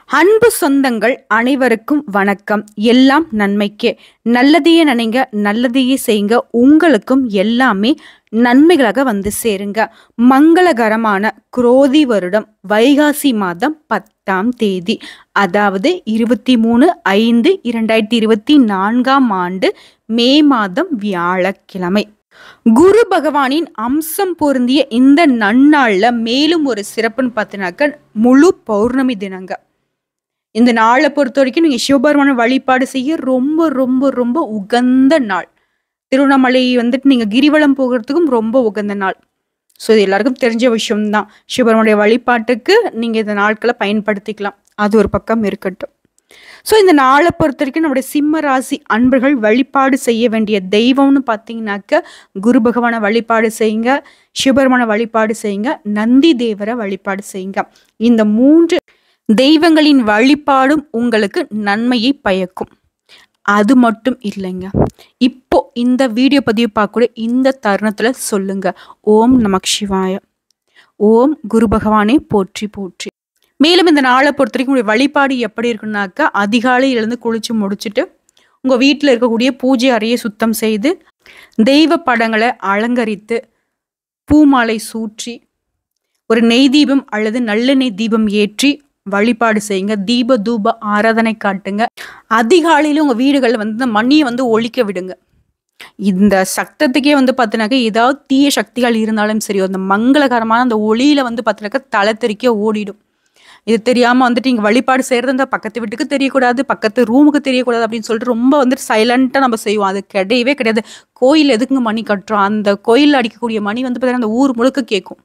அன்பு சொந்தங்கள் அனைவருக்கும் வணக்கம். எல்லாம் நன்மைக்கே. நல்லதையே நினைங்க, நல்லதையே செய்யுங்க. உங்களுக்கும் எல்லாமே நன்மைகளாக வந்து சேருங்க. மங்களகரமான குரோதி வருடம் வைகாசி மாதம் 10ஆம் தேதி, அதாவது 23/5/2024 ஆண்டு மே மாதம் வியாழக்கிழமை. குரு பகவானின் அம்சம் பொருந்திய இந்த நன்னாள்ல மேலும் ஒரு சிறப்புன்னு பார்த்தீங்கன்னாக்க முழு பௌர்ணமி தினங்க. இந்த நாளை பொறுத்த வரைக்கும் நீங்க சிவபெருமான வழிபாடு செய்ய ரொம்ப ரொம்ப ரொம்ப உகந்த நாள். திருவண்ணாமலை வந்துட்டு நீங்க கிரிவலம் போகிறதுக்கும் ரொம்ப உகந்த நாள். ஸோ இது எல்லாருக்கும் தெரிஞ்ச விஷயம்தான். சிவபெருமானுடைய வழிபாட்டுக்கு நீங்க இந்த நாட்களை பயன்படுத்திக்கலாம். அது ஒரு பக்கம் இருக்கட்டும். ஸோ இந்த நாளை பொறுத்த வரைக்கும் நம்முடைய சிம்ம ராசி அன்பர்கள் வழிபாடு செய்ய வேண்டிய தெய்வம்னு பார்த்தீங்கன்னாக்க குரு பகவானை வழிபாடு செய்யுங்க, சிவபெருமான வழிபாடு செய்யுங்க, நந்தி தேவரை வழிபாடு செய்யுங்க. இந்த 3 தெய்வங்களின் வழிபாடும் உங்களுக்கு நன்மையை பயக்கும். அது மட்டும் இல்லைங்க, இப்போ இந்த வீடியோ பதிவு பார்க்கக்கூடிய இந்த தருணத்துல சொல்லுங்க, ஓம் நமக் சிவாய, ஓம் குரு பகவானே போற்றி போற்றி. மேலும் இந்த நாளை பொறுத்த வரைக்கும் உங்களுடைய வழிபாடு எப்படி இருக்குன்னாக்கா, அதிகாலை எழுந்து குளிச்சு முடிச்சுட்டு உங்க வீட்டில் இருக்கக்கூடிய பூஜை அறையை சுத்தம் செய்து தெய்வ படங்களை அலங்கரித்து பூமாலை சூற்றி ஒரு நெய் தீபம் அல்லது நல்லெண்ணெய் தீபம் ஏற்றி வழிபாடு செய்யுங்க. தீப தூப ஆராதனை காட்டுங்க. அதிகாலையில உங்க வீடுகளில் வந்து மணியை வந்து ஒலிக்க விடுங்க. இந்த சத்தத்துக்கே வந்து பார்த்தீங்கன்னாக்க ஏதாவது தீய சக்திகள் இருந்தாலும் சரி, அந்த மங்களகரமான அந்த ஒளியில வந்து பார்த்தீங்கன்னாக்க தலை தெறிக்க ஓடிடும். இது தெரியாம வந்துட்டு இங்க வழிபாடு செய்யறது அந்த பக்கத்து வீட்டுக்கு தெரியக்கூடாது, பக்கத்து ரூமுக்கு தெரியக்கூடாது அப்படின்னு சொல்லிட்டு ரொம்ப வந்துட்டு சைலண்டா நம்ம செய்வோம். அது கிடையவே கிடையாது. கோயில் எதுக்குங்க மணி கட்டுறோம்? அந்த கோயிலில் அடிக்கக்கூடிய மணி வந்து பார்த்தீங்கன்னா அந்த ஊர் முழுக்க கேட்கும்.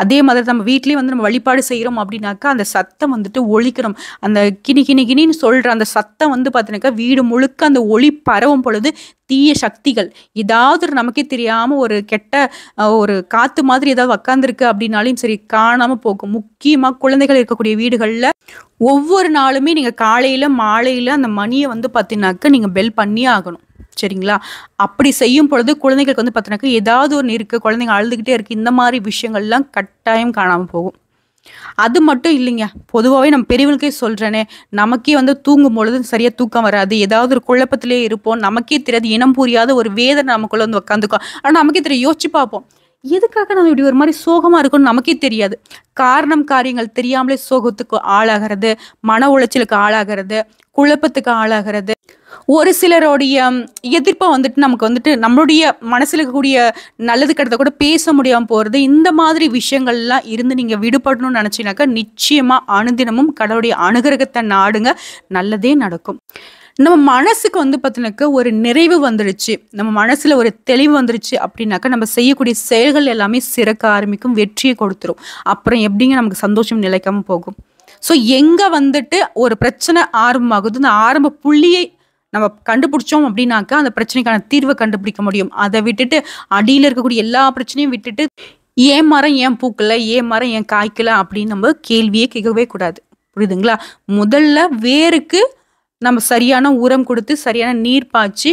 அதே மாதிரி நம்ம வீட்லயே வந்து நம்ம வழிபாடு செய்யறோம் அப்படின்னாக்கா அந்த சத்தம் வந்துட்டு ஒலிக்கணும். அந்த கிணி கிணி கிணின்னு சொல்ற அந்த சத்தம் வந்து பார்த்தீங்கன்னாக்கா வீடு முழுக்க அந்த ஒளி பரவும் பொழுது தீய சக்திகள் ஏதாவது நமக்கே தெரியாம ஒரு கெட்ட ஒரு காத்து மாதிரி ஏதாவது உக்காந்துருக்கு அப்படின்னாலும் சரி காணாம போகும். முக்கியமா குழந்தைகள் இருக்கக்கூடிய வீடுகள்ல ஒவ்வொரு நாளுமே நீங்க காலையில மாலையில அந்த மணியை வந்து பார்த்தீங்கன்னாக்க நீங்க பெல் பண்ணியே ஆகணும். சரிங்களா? அப்படி செய்யும் பொழுது குழந்தைகளுக்கு வந்து பார்த்தீங்கன்னாக்க ஏதாவது ஒன்று இருக்கு, குழந்தைங்க அழுதுகிட்டே இருக்கு, இந்த மாதிரி விஷயங்கள்லாம் கட்டாயம் காணாமல் போகும். அது மட்டும் இல்லைங்க, பொதுவாகவே நம்ம பெரியவங்களுக்கே சொல்றேனே, நமக்கே வந்து தூங்கும் பொழுது சரியா தூக்கம் வராது, ஏதாவது ஒரு குழப்பத்திலே இருப்போம், நமக்கே தெரியாது, இனம் புரியாத ஒரு வேதனை நமக்குள்ள வந்து உட்காந்துக்கும். ஆனால் நமக்கே தெரியும், யோசிச்சு பார்ப்போம், எதுக்காக நம்ம இப்படி ஒரு மாதிரி சோகமா இருக்கும்னு நமக்கே தெரியாது. காரணம் காரியங்கள் தெரியாமலே சோகத்துக்கு ஆளாகிறது, மன உளைச்சலுக்கு ஆளாகிறது, குழப்பத்துக்கு ஆளாகிறது. ஒரு சிலருடைய எதிர்ப்பை வந்துட்டு நமக்கு வந்துட்டு நம்மளுடைய மனசுல இருக்கக்கூடிய நல்லது கெட்டதை கூட பேச முடியாம போறது. இந்த மாதிரி விஷயங்கள்லாம் இருந்து நீங்க விடுபடணும்னு நினைச்சீங்கன்னாக்கா நிச்சயமா அனுதினமும் கடவுளுடைய அனுகிரகத்தை நாடுங்க, நல்லதே நடக்கும். நம்ம மனசுக்கு வந்து பார்த்தீங்கன்னாக்கா ஒரு நிறைவு வந்துடுச்சு, நம்ம மனசுல ஒரு தெளிவு வந்துருச்சு அப்படின்னாக்கா நம்ம செய்யக்கூடிய செயல்கள் எல்லாமே சிறக்க ஆரம்பிக்கும், வெற்றியை கொடுத்துரும். அப்புறம் எப்படிங்க நமக்கு சந்தோஷம் நிலைக்காம போகும்? ஸோ எங்க வந்துட்டு ஒரு பிரச்சனை ஆரம்பமாகுது, அந்த ஆரம்ப புள்ளியை நம்ம கண்டுபிடிச்சோம் அப்படின்னாக்கா அந்த பிரச்சனைக்கான தீர்வை கண்டுபிடிக்க முடியும். அதை விட்டுட்டு அடியில் இருக்கக்கூடிய எல்லா பிரச்சனையும் விட்டுட்டு ஏன் மரம் ஏன் பூக்கல, ஏன் மரம் ஏன் காய்க்கல அப்படின்னு நம்ம கேள்வியே கேட்கவே கூடாது. புரியுதுங்களா? முதல்ல வேருக்கு நம்ம சரியான உரம் கொடுத்து சரியான நீர் பாய்ச்சி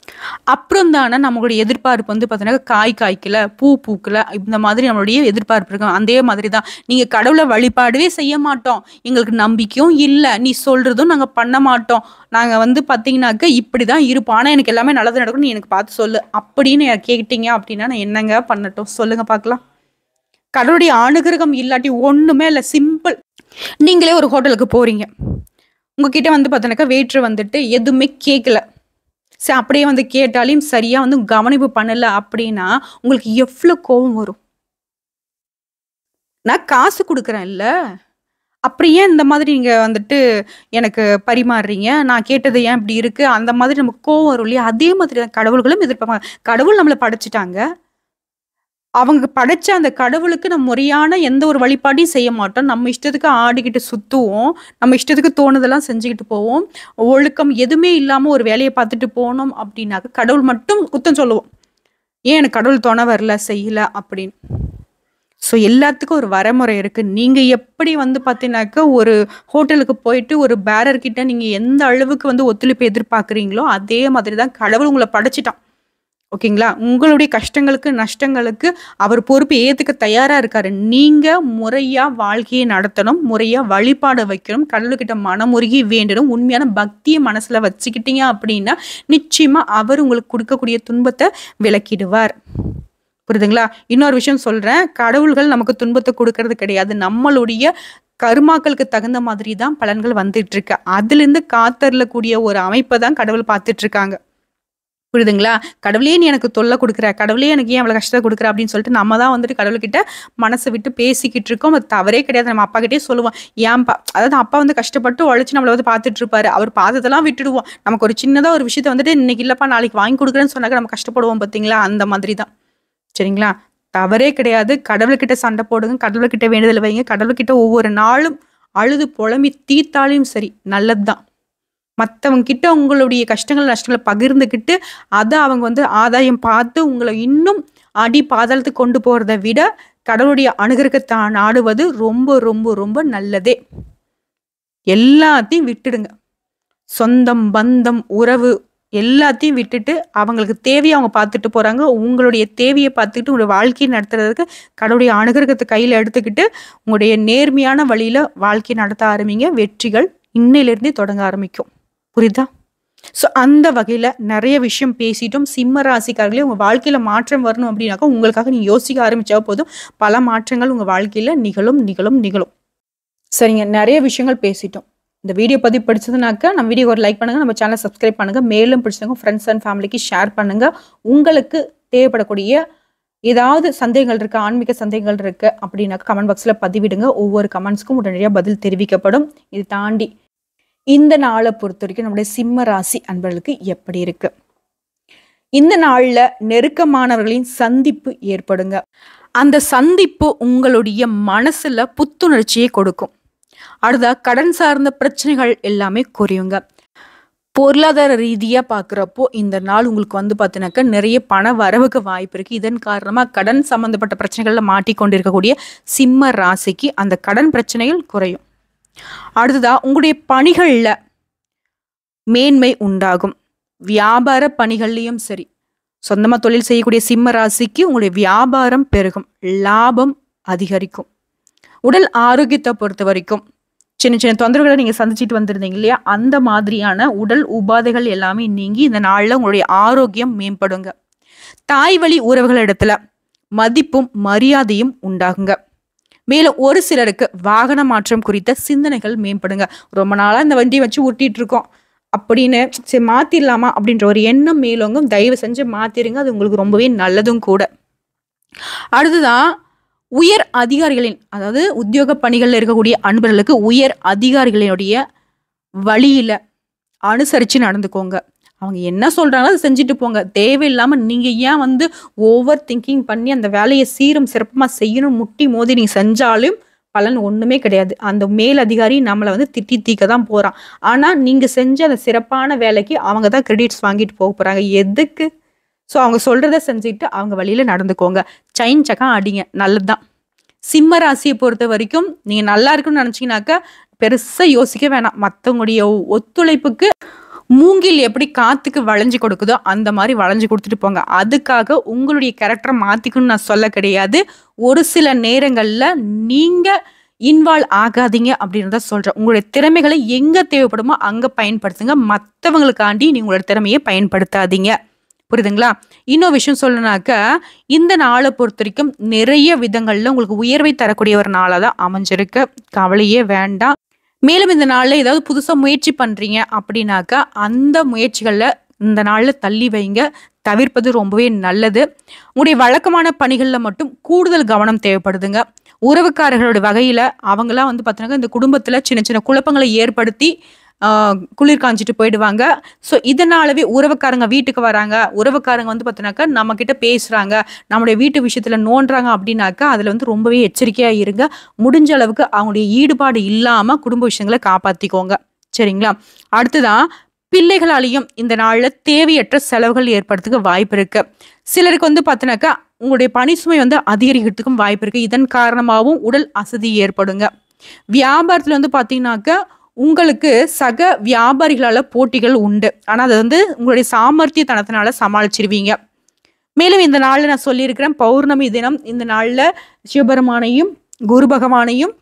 அப்புறம் தானே நம்மளுடைய எதிர்பார்ப்பு வந்து பார்த்தீங்கன்னா காய் காய்க்கல, பூ பூக்கல, இந்த மாதிரி நம்மளுடைய எதிர்பார்ப்பு இருக்கும். அதே மாதிரி தான் நீங்கள் கடவுளை வழிபாடவே செய்ய மாட்டோம், எங்களுக்கு நம்பிக்கையும் இல்லை, நீ சொல்றதும் நாங்கள் பண்ண மாட்டோம், நாங்கள் வந்து பார்த்தீங்கன்னாக்க இப்படி தான் இருப்போம், ஆனால் எனக்கு எல்லாமே நல்லது நடக்கும், நீ எனக்கு பார்த்து சொல்லு அப்படின்னு கேட்டீங்க அப்படின்னா நான் என்னங்க பண்ணட்டும் சொல்லுங்க பார்க்கலாம்? கடவுளுடைய அனுகிரகம் இல்லாட்டி ஒன்றுமே இல்லை. சிம்பிள். நீங்களே ஒரு ஹோட்டலுக்கு போறீங்க, உங்ககிட்ட வந்து பார்த்தீங்கன்னாக்கா வெயிட்ரு வந்துட்டு எதுவுமே கேட்கல, சரி அப்படியே வந்து கேட்டாலையும் சரியா வந்து கவனிப்பு பண்ணல அப்படின்னா உங்களுக்கு எவ்வளோ கோபம் வரும்? நான் காசு கொடுக்குறேன் இல்ல, அப்படி ஏன் இந்த மாதிரி நீங்க வந்துட்டு எனக்கு பரிமாறுறீங்க, நான் கேட்டது ஏன் இப்படி இருக்கு, அந்த மாதிரி நமக்கு கோவம் வரும் இல்லையா? அதே மாதிரி தான் கடவுள்களும் எதிர்பார்ப்பாங்க. கடவுள் நம்மளை படைச்சிட்டாங்க, அவங்க படைச்ச அந்த கடவுளுக்கு நம்ம முறையான எந்த ஒரு வழிபாட்டையும் செய்ய மாட்டோம். நம்ம இஷ்டத்துக்கு ஆடிக்கிட்டு சுத்துவோம், நம்ம இஷ்டத்துக்கு தோணுதெல்லாம் செஞ்சுக்கிட்டு போவோம், ஒழுக்கம் எதுவுமே இல்லாம ஒரு வேலையை பார்த்துட்டு போனோம் அப்படின்னாக்க கடவுள் மட்டும் குத்தம் சொல்லுவோம், ஏன் எனக்கு கடவுள் துணை வரல செய்யல அப்படின்னு. ஸோ எல்லாத்துக்கும் ஒரு வரமுறை இருக்கு. நீங்க எப்படி வந்து பார்த்தீங்கன்னாக்கா ஒரு ஹோட்டலுக்கு போயிட்டு ஒரு பேரர் கிட்ட நீங்க எந்த அளவுக்கு வந்து ஒத்துழைப்பு எதிர்பார்க்குறீங்களோ அதே மாதிரி தான் கடவுள் உங்களை படைச்சிட்டான். ஓகேங்களா? உங்களுடைய கஷ்டங்களுக்கு, நஷ்டங்களுக்கு அவர் பொறுப்பு ஏத்துக்க தயாரா இருக்காரு. நீங்க முறையா வாழ்க்கைய நடத்தணும். முறையா வழிபாட வைக்கணும். கடவுள்கிட்ட மனமுருகி வேண்டணும். உண்மையான பக்திய மனசுல வச்சுக்கிட்டீங்க அப்படின்னா, நிச்சயமா அவர் உங்களுக்கு குடுக்கக்கூடிய துன்பத்த விலக்கிடுவார். புரியுதுங்களா? இன்னொரு விஷயம் சொல்றேன். கடவுள்கள் நமக்கு துன்பத்த குடுக்கறது கிடையாது. நம்மளுடைய கர்மாக்களுக்கு தகுந்த மாதிரி தான் பலன்கள் வந்துட்டு இருக்கு. அதிலிருந்து காத்தருளக்கூடிய ஒரு அமைப்ப தான் கடவுள் பார்த்துட்டு இருக்காங்க. புரியுதுங்களா? கடவுளே நீ எனக்கு தொல்லை குடுக்குற, கடவுளே எனக்கு ஏன் இவ்வளோ கஷ்டத்த குடுக்குற அப்படின்னு சொல்லிட்டு நம்ம தான் வந்துட்டு கடவுள்கிட்ட மனச விட்டு பேசிக்கிட்டு இருக்கோம். அது தவறே கிடையாது. நம்ம அப்பாகிட்டயே சொல்லுவோம். ஏன்பா அதாவது அப்பா வந்து கஷ்டப்பட்டு உழைச்சு நம்மள வந்து பார்த்துட்டு இருப்பாரு. அவர் பார்த்ததெல்லாம் விட்டுடுவோம். நமக்கு ஒரு சின்னதா ஒரு விஷயத்த வந்துட்டு இன்னைக்கு இல்லப்பா நாளைக்கு வாங்கி குடுக்குறேன்னு சொன்னாக்க நம்ம கஷ்டப்படுவோம் பார்த்தீங்களா? அந்த மாதிரி தான். சரிங்களா? தவறே கிடையாது. கடவுள்கிட்ட சண்டை போடுங்க. கடவுள்கிட்ட வேண்டுதல் வைங்க. கடவுள்கிட்ட ஒவ்வொரு நாளும் அழுது புலம்பி தீர்த்தாலும் சரி நல்லது தான். மத்தவங்க கிட்ட உங்களுடைய கஷ்டங்கள், நஷ்டங்கள பகிர்ந்துக்கிட்டு, அத அவங்க வந்து ஆதாயம் பார்த்து உங்கள இன்னும் அடி பாதாளத்துக்கு கொண்டு போறத விட, கடவுளுடைய அனுகிரகத்த நாடுவது ரொம்ப, ரொம்ப, ரொம்ப நல்லதே. எல்லாத்தையும் விட்டுடுங்க. சொந்தம், பந்தம், உறவு எல்லாத்தையும் விட்டுட்டு, அவங்களுக்கு தேவைய அவங்க பார்த்துட்டு போறாங்க. உங்களுடைய தேவைய பார்த்துக்கிட்டு உங்களுடைய வாழ்க்கைய நடத்துறதுக்கு கடவுளுடைய அனுகிரகத்த கையில எடுத்துக்கிட்டு, உங்களுடைய நேர்மையான வழியில வாழ்க்கைய நடத்த ஆரம்பிங்க. வெற்றிகள் இன்னையிலிருந்தே தொடங்க ஆரம்பிக்கும். புரியுதா? ஸோ அந்த வகையில நெறைய விஷயம் பேசிட்டோம். சிம்ம ராசிக்காரர்களே உங்க வாழ்க்கையில மாற்றம் வரணும் அப்படின்னாக்கா, உங்களுக்காக நீங்க யோசிக்க ஆரம்பிச்சா போதும். பல மாற்றங்கள் உங்க வாழ்க்கையில நிகழும், நிகழும், நிகழும். சரிங்க. நெறைய விஷயங்கள் பேசிட்டோம். இந்த வீடியோ பதிவு பிடிச்சதுனாக்கா, நம்ம வீடியோக்கு ஒரு லைக் பண்ணுங்க. நம்ம சேனலை சப்ஸ்கிரைப் பண்ணுங்க. மேலும் பிடிச்சவங்க ஃப்ரெண்ட்ஸ் அண்ட் ஃபேமிலிக்கு ஷேர் பண்ணுங்க. உங்களுக்கு தேவைப்படக்கூடிய ஏதாவது சந்தேகங்கள் இருக்கு, ஆன்மீக சந்தேகங்கள் இருக்கு அப்படின்னாக்கா கமெண்ட் பாக்ஸ்ல பதிவிடுங்க. ஒவ்வொரு கமெண்ட்ஸ்க்கும் உடனடியா பதில் தெரிவிக்கப்படும். இது தாண்டி இந்த நாளை பொறுத்த வரைக்கும் நம்முடைய சிம்ம ராசி அன்பர்களுக்கு எப்படி இருக்கு? இந்த நாள்ல நெருக்கமானவர்களின் சந்திப்பு ஏற்படுங்க. அந்த சந்திப்பு உங்களுடைய மனசுல புத்துணர்ச்சியை கொடுக்கும். அடுத்தா கடன் சார்ந்த பிரச்சனைகள் எல்லாமே குறையுங்க. பொருளாதார ரீதியா பார்க்குறப்போ இந்த நாள் உங்களுக்கு வந்து பார்த்தீங்கன்னாக்கா நிறைய பண வரவுக்கு வாய்ப்பு இருக்கு. இதன் காரணமா கடன் சம்பந்தப்பட்ட பிரச்சனைகள்ல மாட்டிக்கொண்டு இருக்கக்கூடிய சிம்ம ராசிக்கு அந்த கடன் பிரச்சனைகள் குறையும். அடுத்ததா உங்களுடைய பணிகள்ல மேன்மை உண்டாகும். வியாபார பணிகள்லயும் சரி, சொந்தமா தொழில் செய்யக்கூடிய சிம்ம ராசிக்கு உங்களுடைய வியாபாரம் பெருகும், லாபம் அதிகரிக்கும். உடல் ஆரோக்கியத்தை பொறுத்த வரைக்கும் சின்ன சின்ன தொந்தரவுகளை நீங்க சந்திச்சுட்டு வந்திருந்தீங்க இல்லையா, அந்த மாதிரியான உடல் உபாதைகள் எல்லாமே நீங்கி இந்த நாள்ல உங்களுடைய ஆரோக்கியம் மேம்படுங்க. தாய் வழி உறவுகள் இடத்துல மதிப்பும் மரியாதையும் உண்டாகுங்க. மேலும் ஒரு சிலருக்கு வாகன மாற்றம் குறித்த சிந்தனைகள் மேம்படுங்க. ரொம்ப நாளா இந்த வண்டியை வச்சு ஊட்டிட்டு இருக்கோம் அப்படின்னு சரி மாத்திரலாமா அப்படின்ற ஒரு எண்ணம் மேலோங்கும். தயவு செஞ்சு மாத்திருங்க. அது உங்களுக்கு ரொம்பவே நல்லதும் கூட. அடுத்ததான் உயர் அதிகாரிகளின் அதாவது உத்தியோக பணிகள்ல இருக்கக்கூடிய அன்பர்களுக்கு உயர் அதிகாரிகளினுடைய வழியில அனுசரிச்சு நடந்துக்கோங்க. அவங்க என்ன சொல்றாங்களோ அதை செஞ்சுட்டு போங்க. தேவையில்லாம நீங்க ஏன் வந்து ஓவர் திங்கிங் பண்ணி அந்த வேலையை சீரும் சிறப்புமா செய்யணும் முட்டி மோதி நீங்க செஞ்சாலும் பலன் ஒண்ணுமே கிடையாது. அந்த மேல் அதிகாரி நம்மளை வந்து திட்டி தீக்க தான் போறான். ஆனா நீங்க செஞ்ச அந்த சிறப்பான வேலைக்கு அவங்க தான் கிரெடிட்ஸ் வாங்கிட்டு போக போறாங்க. எதுக்கு? ஸோ அவங்க சொல்றத செஞ்சுட்டு அவங்க வழியில நடந்துக்கோங்க. செயின் சக்கம் அடிங்க, நல்லதுதான். சிம்ம ராசியை பொறுத்த வரைக்கும் நீங்க நல்லா இருக்குன்னு நினைச்சீங்கன்னாக்கா பெருசா யோசிக்க வேணாம். மற்றவங்களுடைய ஒத்துழைப்புக்கு மூங்கில் எப்படி காத்துக்கு வளைஞ்சு கொடுக்குதோ அந்த மாதிரி வளைஞ்சு கொடுத்துட்டு போங்க. அதுக்காக உங்களுடைய கேரக்டரை மாத்திக்கணும்னு நான் சொல்ல கிடையாது. ஒரு சில நேரங்கள்ல நீங்க இன்வால்வ் ஆகாதீங்க அப்படின்னு தான் சொல்றேன். உங்களுடைய திறமைகளை எங்க தேவைப்படுமோ அங்க பயன்படுத்துங்க. மற்றவங்களுக்காண்டி நீங்க உங்களோட திறமையை பயன்படுத்தாதீங்க. புரியுதுங்களா? இன்னொரு விஷயம் சொல்லணும்னாக்கா, இந்த நாளை பொறுத்த வரைக்கும் நிறைய விதங்கள்ல உங்களுக்கு உயர்வை தரக்கூடிய ஒரு நாளா தான் அமைஞ்சிருக்கு. கவலையே வேண்டாம். மேலும் இந்த நாள்ல ஏதாவது புதுசா முயற்சி பண்றீங்க அப்படின்னாக்கா அந்த முயற்சிகள்ல இந்த நாள்ல தள்ளி வைங்க. தவிர்ப்பது ரொம்பவே நல்லது. உங்களுடைய வழக்கமான பணிகள்ல மட்டும் கூடுதல் கவனம் தேவைப்படுதுங்க. உறவுக்காரர்களோட வகையில அவங்களாம் வந்து பார்த்தீங்கன்னா இந்த குடும்பத்துல சின்ன சின்ன குழப்பங்களை ஏற்படுத்தி குளிர் காஞ்சிட்டு போயிடுவாங்க. ஸோ இதனாலவே உறவுக்காரங்க வீட்டுக்கு வராங்க, உறவுக்காரங்க வந்து பார்த்தீங்கன்னாக்கா நம்ம கிட்ட பேசுறாங்க, நம்மளுடைய வீட்டு விஷயத்துல நோண்டுறாங்க அப்படின்னாக்கா அதுல வந்து ரொம்பவே எச்சரிக்கையா இருங்க. முடிஞ்ச அளவுக்கு அவங்களுடைய ஈடுபாடு இல்லாம குடும்ப விஷயங்களை காப்பாத்திக்கோங்க. சரிங்களா? அடுத்துதான் பிள்ளைகளாலையும் இந்த நாள்ல தேவையற்ற செலவுகள் ஏற்படுறதுக்கு வாய்ப்பு இருக்கு. சிலருக்கு வந்து பார்த்தீங்கன்னாக்கா உங்களுடைய பணி சுமை வந்து அதிகரிக்கிறதுக்கும் வாய்ப்பு இருக்கு. இதன் காரணமாகவும் உடல் அசதி ஏற்படுங்க. வியாபாரத்துல வந்து பார்த்தீங்கன்னாக்கா உங்களுக்கு சக வியாபாரிகளால போட்டிகள் உண்டு. ஆனா அது வந்து உங்களுடைய சாமர்த்தியத்தனத்தினால சமாளிச்சிருவீங்க. மேலும் இந்த நாள்ல நான் சொல்லியிருக்கிறேன், பௌர்ணமி தினம் இந்த நாள்ல சிவபெருமானையும் குரு பகவானையும்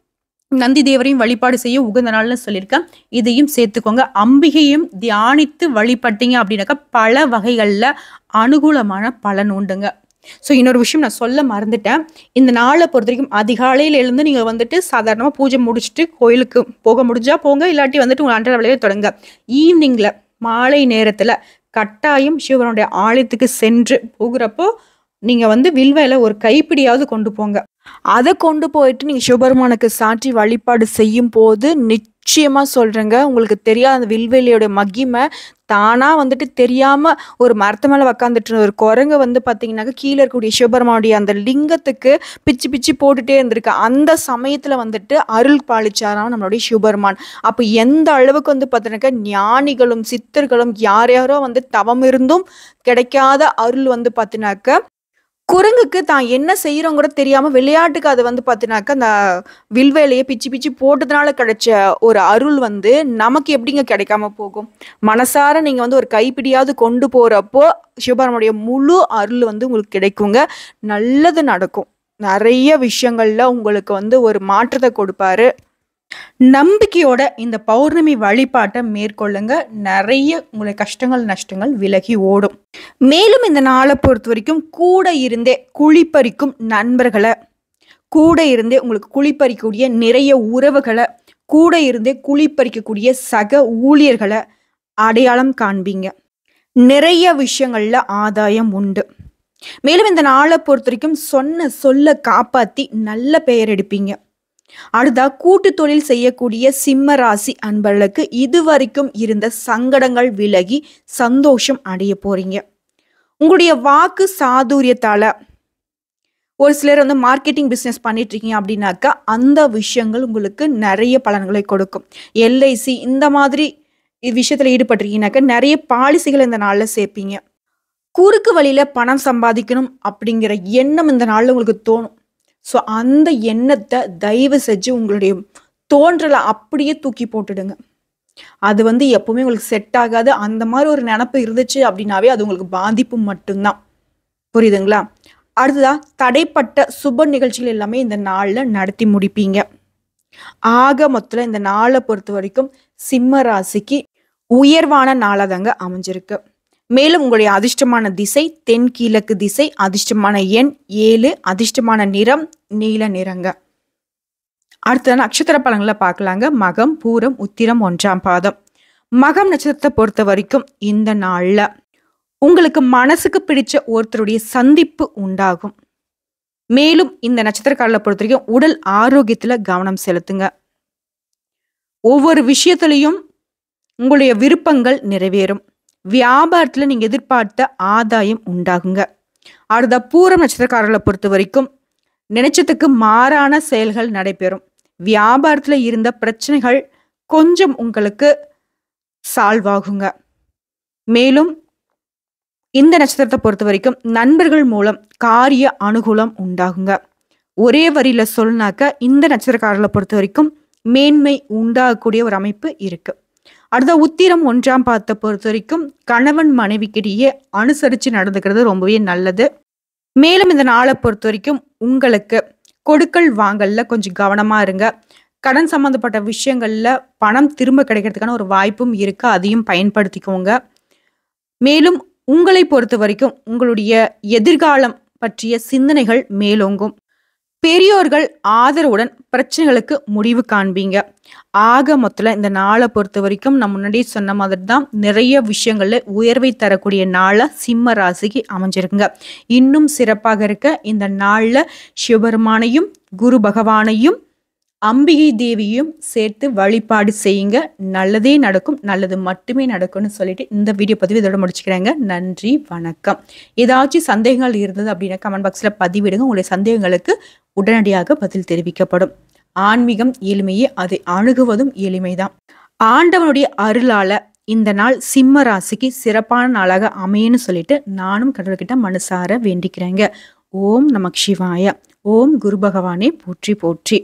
நந்தி தேவரையும் வழிபாடு செய்ய உகந்த நாள்னு சொல்லியிருக்கேன். இதையும் சேர்த்துக்கோங்க. அம்பிகையும் தியானித்து வழிபட்டீங்க அப்படின்னாக்கா பல வகைகள்ல அனுகூலமான பலன் உண்டுங்க. ஸோ இன்னொரு விஷயம் நான் சொல்ல மறந்துட்டேன். இந்த நாளை பொறுத்த வரைக்கும் அதிகாலையில் எழுந்து நீங்கள் வந்துட்டு சாதாரணமாக பூஜை முடிச்சுட்டு கோயிலுக்கு போக முடிஞ்சா போங்க, இல்லாட்டி வந்துட்டு உங்கள் அன்றாட வேலையை தொடங்க. ஈவினிங்ல மாலை நேரத்தில் கட்டாயம் சிவனுடைய ஆலயத்துக்கு சென்று போகிறப்போ நீங்கள் வந்து வில்வையில ஒரு கைப்பிடியாவது கொண்டு போங்க. அதை கொண்டு போயிட்டு நீங்கள் சிவபெருமானுக்கு சாற்றி வழிபாடு செய்யும் போது நிச்சயமாக சொல்கிறேங்க, உங்களுக்கு தெரியாத அந்த வில்வெளியோட மகிமை தானாக வந்துட்டு தெரியாமல் ஒரு மரத்து மேலே உக்காந்துட்டு ஒரு குரங்கு வந்து பார்த்தீங்கன்னாக்கா கீழே இருக்கக்கூடிய சிவபெருமானுடைய அந்த லிங்கத்துக்கு பிச்சு பிச்சு போட்டுகிட்டே இருந்திருக்கு. அந்த சமயத்தில் வந்துட்டு அருள் பாலிச்சாராம் நம்மளுடைய சிவபெருமான். அப்போ எந்த அளவுக்கு வந்து பார்த்தீங்கன்னாக்கா ஞானிகளும் சித்தர்களும் யாரோ வந்து தவம் இருந்தும் கிடைக்காத அருள் வந்து பார்த்தீங்கன்னாக்கா குரங்குக்கு தான் என்ன செய்யறோங்கிற தெரியாம விளையாட்டுக்கு அது வந்து பார்த்தீங்கன்னாக்கா அந்த வில்வேலையை பிச்சு பிச்சு போட்டதுனால கிடைச்ச ஒரு அருள் வந்து நமக்கு எப்படிங்க கிடைக்காம போகும்? மனசார நீங்க வந்து ஒரு கைப்பிடியாவது கொண்டு போறப்போ சிவபெருமானுடைய முழு அருள் வந்து உங்களுக்கு கிடைக்குங்க. நல்லது நடக்கும். நிறைய விஷயங்கள்ல உங்களுக்கு வந்து ஒரு மாற்றத்தை கொடுப்பாரு. நம்பிக்கையோட இந்த பௌர்ணமி வழிபாட்டை மேற்கொள்ளுங்க. நிறைய உங்களை கஷ்டங்கள் நஷ்டங்கள் விலகி ஓடும். மேலும் இந்த நாளை பொறுத்த வரைக்கும் கூட இருந்தே குழிப்பறிக்கும் நண்பர்களை, கூட இருந்தே உங்களுக்கு குழிப்பறிக்கக்கூடிய நிறைய உறவுகளை, கூட இருந்தே குழிப்பறிக்கக்கூடிய சக ஊழியர்களை அடையாளம் காண்பீங்க. நிறைய விஷயங்கள்ல ஆதாயம் உண்டு. மேலும் இந்த நாளை பொறுத்த வரைக்கும் சொன்ன சொல்ல காப்பாத்தி நல்ல பெயர் எடுப்பீங்க. அடுத்தா கூட்டு தொழில் செய்யக்கூடிய சிம்ம ராசி அன்பர்களுக்கு இதுவரைக்கும் இருந்த சங்கடங்கள் விலகி சந்தோஷம் அடைய போறீங்க. உங்களுடைய வாக்கு சாதுரியத்தால ஒரு சிலர் வந்து மார்க்கெட்டிங் பிஸ்னஸ் பண்ணிட்டு இருக்கீங்க அப்படின்னாக்கா அந்த விஷயங்கள் உங்களுக்கு நிறைய பலன்களை கொடுக்கும். எல்ஐசி இந்த மாதிரி விஷயத்துல ஈடுபட்டிருக்கீங்கன்னாக்கா நிறைய பாலிசிகள் இந்த நாள்ல சேர்ப்பீங்க. குறுக்கு வழியில பணம் சம்பாதிக்கணும் அப்படிங்கிற எண்ணம் இந்த நாள்ல உங்களுக்கு தோணும். ஸோ அந்த எண்ணத்தை தயவு செஞ்சு உங்களுடைய தோன்றலை அப்படியே தூக்கி போட்டுடுங்க. அது வந்து எப்பவுமே உங்களுக்கு செட் ஆகாது. அந்த மாதிரி ஒரு நினப்பு இருந்துச்சு அப்படின்னாவே அது உங்களுக்கு பாதிப்பு மட்டும்தான். புரியுதுங்களா? அடுத்ததா தடைப்பட்ட சுப நிகழ்ச்சிகள் எல்லாமே இந்த நாளில் நடத்தி முடிப்பீங்க. ஆக மொத்தத்தில் இந்த நாளை பொறுத்த வரைக்கும் சிம்ம ராசிக்கு உயர்வான நாளாக தாங்க அமைஞ்சிருக்கு. மேலும் உங்களுடைய அதிர்ஷ்டமான திசை தென்கிழக்கு திசை, அதிர்ஷ்டமான எண் 7, அதிர்ஷ்டமான நிறம் நீல நிறங்க. அடுத்த நட்சத்திர பலன்களை பார்க்கலாங்க. மகம் பூரம் உத்திரம் 1ஆம் பாதம். மகம் நட்சத்திரத்தை பொறுத்த வரைக்கும் இந்த நாள்ல உங்களுக்கு மனசுக்கு பிடிச்ச ஒருத்தருடைய சந்திப்பு உண்டாகும். மேலும் இந்த நட்சத்திரக்காரர்களை பொறுத்த வரைக்கும் உடல் ஆரோக்கியத்துல கவனம் செலுத்துங்க. ஒவ்வொரு விஷயத்திலையும் உங்களுடைய விருப்பங்கள் நிறைவேறும். வியாபாரத்துல நீங்க எதிர்பார்த்த ஆதாயம் உண்டாகுங்க. அடுத்த பூரம் நட்சத்திரக்காரர்களை பொறுத்த வரைக்கும் நினைச்சதுக்கு மாறான செயல்கள் நடைபெறும். வியாபாரத்துல இருந்த பிரச்சனைகள் கொஞ்சம் உங்களுக்கு சால்வ் ஆகுங்க. மேலும் இந்த நட்சத்திரத்தை பொறுத்த வரைக்கும் நண்பர்கள் மூலம் காரிய அனுகூலம் உண்டாகுங்க. ஒரே வரியில சொல்லினாக்க இந்த நட்சத்திரக்காரர்களை பொறுத்த வரைக்கும் மேன்மை உண்டாகக்கூடிய ஒரு அமைப்பு இருக்கு. அடுத்த உத்திரம் 1ஆம் பாதத்தை பொறுத்த வரைக்கும் கணவன் மனைவிக்கிடையே அனுசரித்து நடந்துக்கிறது ரொம்பவே நல்லது. மேலும் இந்த நாளை பொறுத்த வரைக்கும் உங்களுக்கு கொடுக்கல் வாங்கல்ல கொஞ்சம் கவனமா இருங்க. கடன் சம்பந்தப்பட்ட விஷயங்கள்ல பணம் திரும்ப கிடைக்கிறதுக்கான ஒரு வாய்ப்பும் இருக்கு. அதையும் பயன்படுத்திக்கோங்க. மேலும் உங்களை பொறுத்த வரைக்கும் உங்களுடைய எதிர்காலம் பற்றிய சிந்தனைகள் மேலோங்கும். பெரியோர்கள் ஆதரவுடன் பிரச்சனைகளுக்கு முடிவு காண்பீங்க. ஆக மொத்தத்தில் இந்த நாளை பொறுத்த வரைக்கும் நான் முன்னாடியே சொன்ன மாதிரி தான் நிறைய விஷயங்கள்ல உயர்வை தரக்கூடிய நாளா சிம்ம ராசிக்கு அமைஞ்சிருக்குங்க. இன்னும் சிறப்பாக இருக்க இந்த நாள்ல சிவபெருமானையும் குரு பகவானையும் அம்பிகை தேவியும் சேர்த்து வழிபாடு செய்யுங்க. நல்லதே நடக்கும், நல்லது மட்டுமே நடக்கும்னு சொல்லிட்டு இந்த வீடியோ பதிவு இதோட முடிச்சுக்கிறேங்க. நன்றி, வணக்கம். ஏதாச்சும் சந்தேகங்கள் இருந்தது அப்படின்னா கமெண்ட் பாக்ஸில் பதிவிடுங்க. உங்களுடைய சந்தேகங்களுக்கு உடனடியாக பதில் தெரிவிக்கப்படும். ஆன்மீகம் எளிமையே, அதை அணுகுவதும் எளிமைதான். ஆண்டவனுடைய அருளால இந்த நாள் சிம்ம ராசிக்கு சிறப்பான நாளாக அமையன்னு சொல்லிட்டு நானும் கடவுள்கிட்ட மனசார வேண்டிக்கிறேங்க. ஓம் நமக் சிவாய. ஓம் குரு பகவானே போற்றி போற்றி.